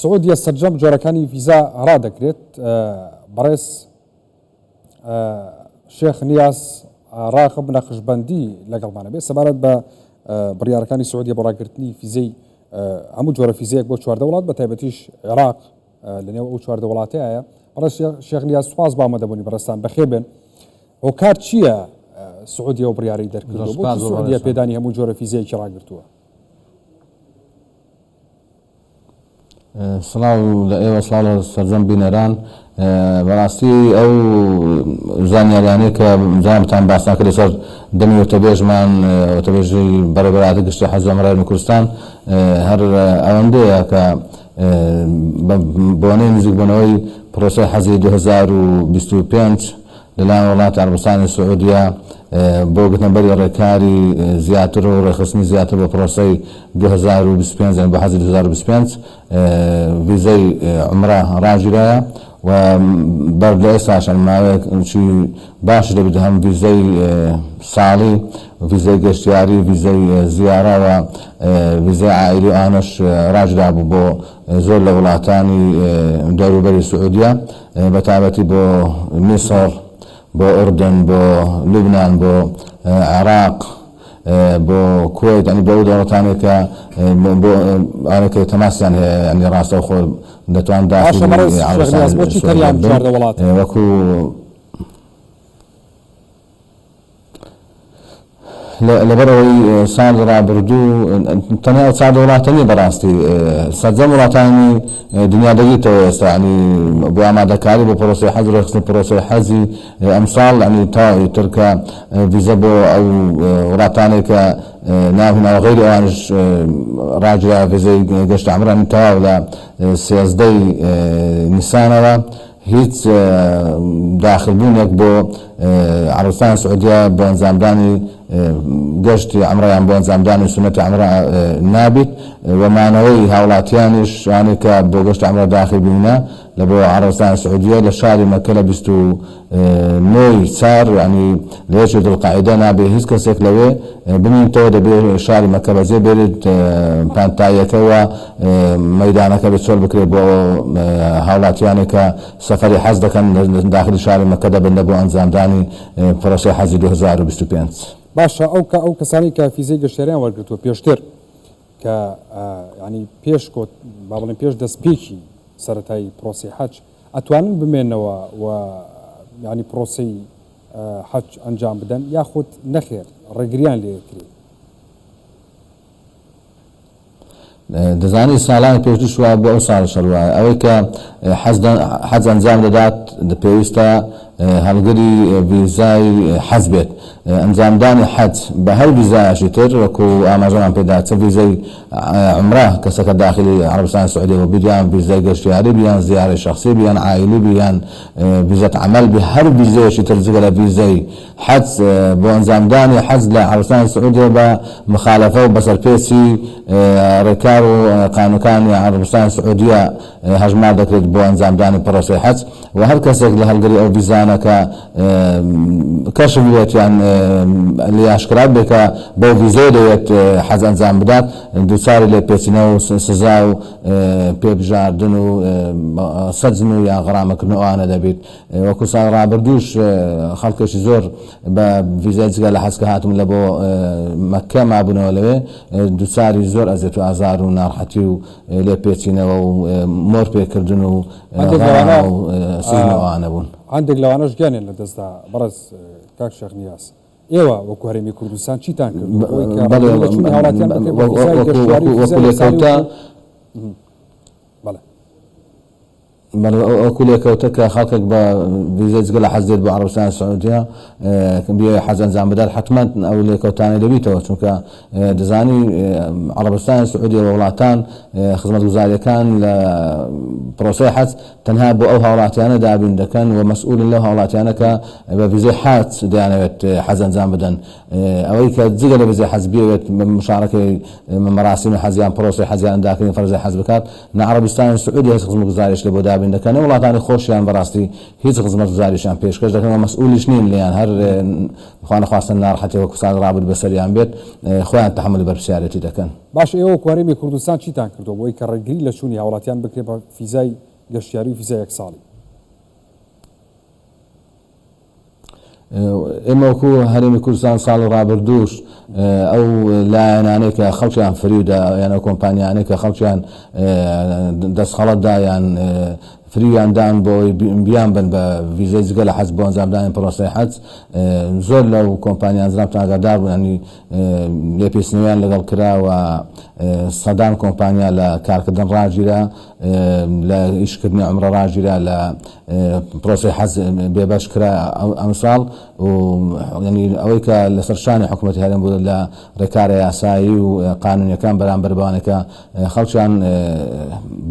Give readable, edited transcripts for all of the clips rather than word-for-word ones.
سعودیە سەرجەم جۆرەکانی ڤیزا ڕادەکرێت بەڕێز شێخ نیاز ڕاغب نەخشبەندی لەگەڵمانە بێت سەبارەت بە بڕیارەکانی سعودیە بۆ ڕاگررتنی فیزەی هەموو جۆرە فیزەیەک بۆ چواردە وڵات بە تایبەتیش عێراق لەنێو ئەو چواردە وڵاتەیە. بەڕێز شێخ نیاز سوپاس بە ئامادەبوونی بەڕێستان بەخێر بێن. هۆکار چییە سعودیە و بڕیاری دەرکردو بۆ سعودیە پێدانی هەموو جۆرە فیزەیەکی ڕاگرتووە؟ سڵاو لە ئێوە سڵاو سەرجەم بینەران بەڕاستی ئەو زانیاریانەیە کە جامتان باسان کرد لەسەر دەمی ئۆتۆبێژمان ئۆتۆبێژی بەڕێوەبەراتە گشتی حەج و عومرای کوردستان هەر ئەوەندەیە کە بۆنەی نزیک بوونەوەی پرۆسەی حەزی 2025 لەلایەن وڵاتی عەرەبستانی سعودیە بۆ گرتنەبەری ڕێکاری زیاتر و ڕێخستنی زیاتر بۆ پرۆسەی 2025 بۆ حەزی 2025 ڤیزەی عومرە ڕاگیرایە و بەر لە ئێستاش ماوەیەکی باش دەبێت هەم ڤیزەی ساڵی، ڤیزەی گەشتیاری، ڤیزەی زیارە و ڤیزەی عائیلی ئانەش ڕاگیرا بوو بۆ زۆر لە وڵاتانی دەوروبەری سعودیە بە تایبەتی بۆ میسر، بۆ ئوردن، بۆ لوبنان، بۆ عێراق، بۆ کوێت، ینی بۆ ئەو دەوڵەتانێک کە بۆ ئەوانەی کە تەماسیان هەیە ینی ڕاستەوخۆ دەتوان داخلی وەکو لەبەرەوەی ساڵ ڕابردوو تەنیا چوار وڵاتە نیە بەڕاستی سەرجەم وڵاتانی دنیا دەگیرێتەوە ئێستا ینی بۆ ئامادەکاری بۆ پرۆسەی حەج ڕێخستنی پرۆسەی حەزی ئەمساڵ ینی تاوی ترکە ڤیزە بۆ ئەو وڵاتانێک کە ناوهێناوە غەیری ئەوانش ڕاگیرا ڤیزەی گەشتی عومرانی تەواو لە 13 نیسانەوە هیچ داخلبوونێک بۆ عەرەبستانی سعودیە بۆ ئەنجامدانی گەشتی عومرەیان بۆ ئەنجامدانی سونەتی عومرە نابێت و مانەوەی هاوڵاتیانیش ئەوانەی کە بۆ گەشتی عومرە داخل بوونە لە بۆ عەرەبستانی سعودیە لە شاری مەککە لە 29 چار ینی لە 1 دڵقەعیدە نابێت هیچ کەسێک لەوێ بمینتەوە دەبێت شاری مەککە بەجێ بێت پانتاییەکە و مەیدانەکە بێت چۆڵ بکرێت بۆ هاوڵاتیانێک کە سەفەری حەج دەکەن داخلی شاری مەککە دەبن بۆ ئەنجامدانی پرۆسەی حەجی 2025. باشە ئەو کەسانی کە فیزەی گەشتیاریان وەرگرتووە پێشتر کە ینی پێش کۆت با بڵێن پێش دەستپێکی سەرەتایی پرۆسی حەج ئەتوانن بمێنەوە و ینی پرۆسەی حەج ئەنجام بدەن یاخود نەخێر ڕێگریان لێکرێت؟ دەزانی ساڵانی پێشتر شووە بۆ ئەو ساڵ شەڕوایە ئەوەی کە حەج ئەنجام دەدات پێویستە هەڵگری ڤیزای حەج بێت ئەنجامدانی حەج بە هەر ڤیزایەکی تر وەکو ئاماژەمان پێدا چ ڤیزەی عومرە کەسەکە داخلی عەرەبستانی سعودیە بۆ بیان ڤیزای گەشتیاری بیان زیارەی شەخسی بیان عائیلی بیان ڤیزەت عەمەل بێ هەر ڤیزەیەکی تر جگە لە ڤیزەی حەج بۆ ئەنجامدانی حەج لە عەرەبستانی سعودیە بە مخالەفە و بەسەرپێچی ڕێکار و قانونەکانی عەرەبستانی سعودیە هەژمار دەکرێت بۆ ئەنجامدانی پرۆسەی حەج و هەر کەسێک لە هەڵگری ئەو ڤیزانە کە کەشف بێت یان لێیاشکرا بێت کە بۆ ڤیزەیە دەوێت حەج ئەنجام بدات دووچاری لێ پێچینە و سزا و پێبژاردن و سەجن و یان غەرامەکردن ئەوانە دەبێت وەکو ساڵ ڕابردووش خەڵکێکی زۆر بە ڤیزای جگە لە حەجکە هاتوون لە بۆ مەککە مابوونەوە لەوێ دووچاری زۆر ئەزیەت و ئازار و ناڕەحەتی و لێ پێچینەوە و مۆر پێکردن و سینەوەوانە بوون. هەندێک لەوانەش گیانێن لە دەستدا بەڕێز کاک شێخ نیاز ئێوە وەکو هەرێمی کوردستان چیتان وەکو لێکەوتە کە خەڵکێک بە ڤیزای جگە لە حەج دێت بۆ عەرەبستانی سعودیە بێ حەج ئەنجام بدات حتمما ئەو لێکەوتانە دەبیتەوە چونکە دەزانی عەرەبستانی سعودیە و وڵاتان خزمەتگوزاریەکان لە پرۆسەی حەج تەنها بۆ ئەو هاوڵاتیانە دابین دەکەن و مەسئولن لەو هاوڵاتیانە کە بە ڤیزای حەج دەیانەوێت حەج ئەنجام بدەن ئەوەی کە جگە لە ڤیزای حەج بێت مشارەکەی مەراسیمی حەجیان پرۆسەی حەجیان داکردنی فەرزەی حەج بکات نە عەرەبستانی سعودی هەست خزمەتگوزاریش لە بۆ دابین دابین دەکەن وڵاتانی خۆشیان بەڕاستی هیچ خزمەت گوزاریشیان پێشکەش دەکەن و مەسئولیش نین لیان هەر خوا نەخواستن ناڕەحەتی وەکو ساڵ ڕابرد بەسەریان بێت خۆیان تەحمل بەرپرسیارەتی دەکەن. باش ئێوە کوارێمی کوردستان چیتان کردو بۆی کە ڕێگری لە چوونی هاوڵاتیان بکرێ بە فیزای گەشتیاری و فیزای 1 ساڵی؟ ئێمە وەکو هەرێمی کوردستان ساڵی ڕابردووش ئەو لایەنانەی کە خەڵکیان فریودا یان ئەو کۆمپانیانەی کە خەڵکیان دەستخەڵەتدا یان فریویاندان بۆی بیان بن بە ڤیزەی جگە لە حەج بۆ ئەنجامدانی پرۆسەی حەج زۆر لەو کۆمپانیان زرابتان ئاگادار بوون ینی لێپێچنەوەیان لەگەڵ کراوە سەدان کۆمپانیا لە کارکردن ڕاگیرە لە ئیشکردنی عومرە ڕاگیرە لە پرۆسەی حەج بێبەش کرا ئەم ساڵ و ینی ئەوەی کە لەسەر شانی حکوومەتی هەرێم بوو لە ڕێکارە یاسایی و قانونیەکان بەرامبەر بەوانەکە خەڵکیان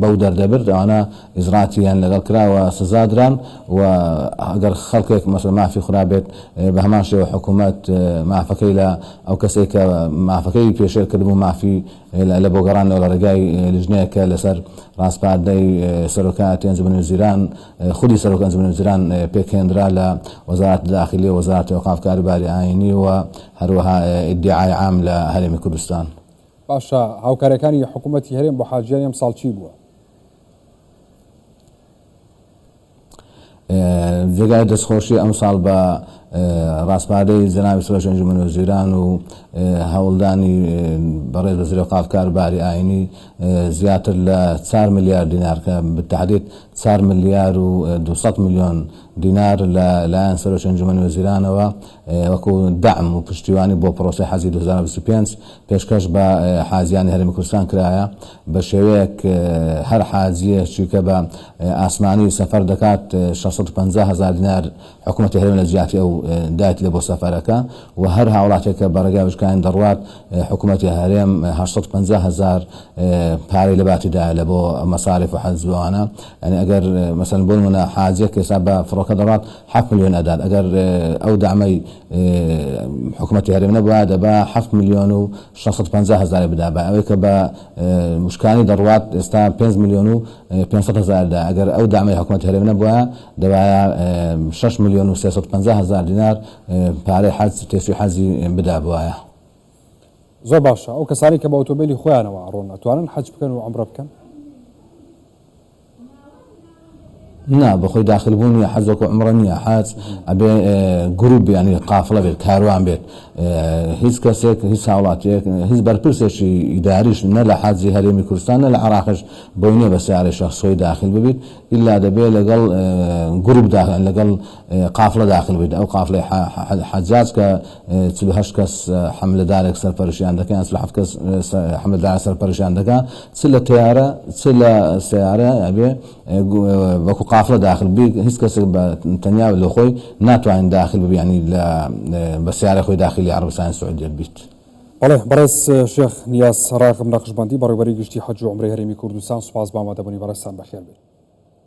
بەو دەردەبرد ئەوانە ئیزراتیان لەگەڵ کراوە سزادران و ئەگەر خەڵکێک مەسەڵەن مافی خورابێت بە هەمان شێوە حکوومەت مافەکەی لە ئەو کەسێک کە مافەکەی پێشێر کردبوو مافی لە بۆ گەڕانەوە لە ڕێگای لیژنەیەکە لەسەر ڕاستپاردەی سەرۆکایەتی ئەنجومەنی وزیران خودی سەرۆک ئەنجومەنی وزیران پێکهێنرا لە وەزارەتی داخلی و وەزارەتی ئەوقاف کاروباری ئاینی و هەروەها ئیدعای عام لە هەرێمی کوردستان. باشە هاوکاریەکانی حکوومەتی هەرێم بۆ حاجیان ئەم ساڵ چی بووە؟ جێگای دەستخۆشی ئەم ساڵ بە ڕاستپاردەی جەنابی سەرۆک ئەنجومەنی وزیران و هەوڵدانی بەڕێز وەزیری ئەوقاف کاروباری ئاینی زیاتر لە 4 ملیار دینار کە بتحدید 4 ملیار و 200 میلیۆن دینار لەلایەن سەرۆک ئەنجومەنی وەزیرانەوە وەکو دعم و پشتیوانی بۆ پرۆسەی حەجی 2025 پێشکەش بە حاجیانی هەرێمی کوردستان کرایە بە شێوەیەک هەر حاجیەکی کە بە ئاسمانی سەفەر دەکات 650,000 دینار حکوومەتی هەرێم لە جیاتی ئەو دایەتی لە بۆ سەفەرەکە و هەر هاوڵاتێک کە بەڕێگای وشکانی دەڕوات حکوومەتی هەرێم 850,000 پارەی لە باتیدایە لە بۆ مەساریف و حەجوانە یعنی ئەگەر مەسەڵەن بۆ نمونە حاجیەک هێستا بە فڕۆکە دەڕات 7 میلیۆن ئەدات ئەگەر ئەو دامەی حکوومەتی هەرێم نەبووە دەبا 7 میلیۆن و 650,000 بدا بە ئەوەی کە بە وشکانی دەڕوات ئێستا 5 میلیۆن و 500,000 دا ئەگەر ئەو دامەی حکوومەتی هەرێم نەبووە دەبایە 6 میلیۆن و 350,000 دینار پارەی حەج تێسوی حەجی بدا بوایە. زۆر باشە ئەو کەسانی کە بە ئۆتۆمبیلی خۆیانەوە ڕۆن ئەتوانن حەج بکەن و عومرە بکەن؟ نا بەخۆی داخلبوونی حەج وەکو عومرە نییە حەج ئەبێ گروپ ینی قافڵە بێت کاروان بێت هیچ کەسێک هیچ هاوڵاتیەک هیچ بەرپرسێکی ئیداریش نە لە حەجی هەرێمی کوردستان نە لە عێراقش بۆی نییە بە سیارەی شەخصۆی داخل ببیت ئیلا دەبێت لەگەڵ گروپ لەگەڵ قافڵە داخل بێت ئەو قافڵەی حەجاج کە 48 کەس حەملەدارێک سەرپەرشیان دەکەن 7 کەس حەملەدار سەرپەرشیان دەکات چ لە تیارە چ لە سیارە ئەبێ وەکو قافڵە داخل بی هیچ کەسێک بە تەنیا لە خۆی ناتوانین داخل ببی ینی بە سیارە خۆی داخلی عەرەبستانی سعودیە بیت. بەڵێ بەڕێز شێخ نیاز ڕاغب نەقشبەندی بەڕێوەبەری گشتی حەج و عومرەی هەرێمی کوردستان سوپاس بە ئامادەبوونی بەڕێستان بەخێر بێت.